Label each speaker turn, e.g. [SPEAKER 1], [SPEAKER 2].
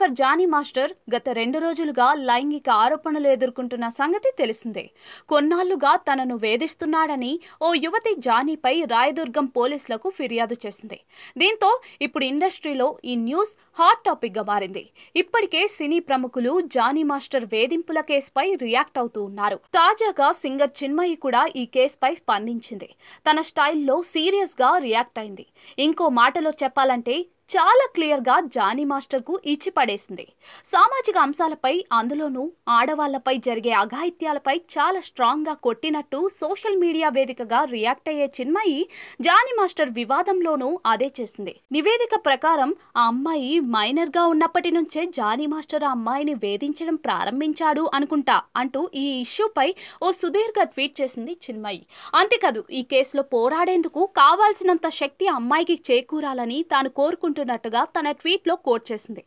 [SPEAKER 1] Singer Johnny master గత 2 రోజులుగా లైంగిక ఆరోపణలు ఎదుర్కొంటున్న సంగతి తెలిసిందే. కొన్నాళ్లుగా తనను వేధిస్తున్నాడని ఓ యువతి జానీపై రాయదుర్గం పోలీసులకు ఫిర్యాదు చేసింది. దీంతో ఇప్పుడు ఇండస్ట్రీలో ఈ న్యూస్ హాట్ టాపిక్ గా మారింది. ఇప్పటికే సినీ ప్రముఖులు జానీ మాస్టర్ వేధింపుల కేసుపై రియాక్ట్ అవుతూ ఉన్నారు. తాజాగా సింగర్ చిన్మయి కూడా ఈ కేసుపై స్పందించింది. తన స్టైల్లో సీరియస్ గా రియాక్ట్ అయింది. ఇంకో మాటలో చెప్పాలంటే చాలా క్లియర్ గా జానీ మాస్టర్ కు ఇచ్చి పడేసింది. సామాజిక అంశాలపై, అందులోనూ ఆడవాళ్లపై జరిగే అఘాయిత్యాలపై చాలా స్ట్రాంగ్ గా కొట్టినట్టు సోషల్ మీడియా వేదికగా రియాక్ట్ అయ్యే చిన్మయి జానీ మాస్టర్ వివాదంలోనూ అదే చేసింది. నివేదిక ప్రకారం ఆ అమ్మాయి మైనర్ గా ఉన్నప్పటి నుంచే జానీ మాస్టర్ ఆ అమ్మాయిని వేధించడం ప్రారంభించాడు అనుకుంటా అంటూ ఈ ఇష్యూపై ఓ సుదీర్ఘ ట్వీట్ చేసింది చిన్మయి. అంతేకాదు, ఈ కేసులో పోరాడేందుకు కావాల్సినంత శక్తి అమ్మాయికి చేకూరాలని తాను కోరుకుంటున్నట్టుగా తన ట్వీట్ లో కోట్ చేసింది.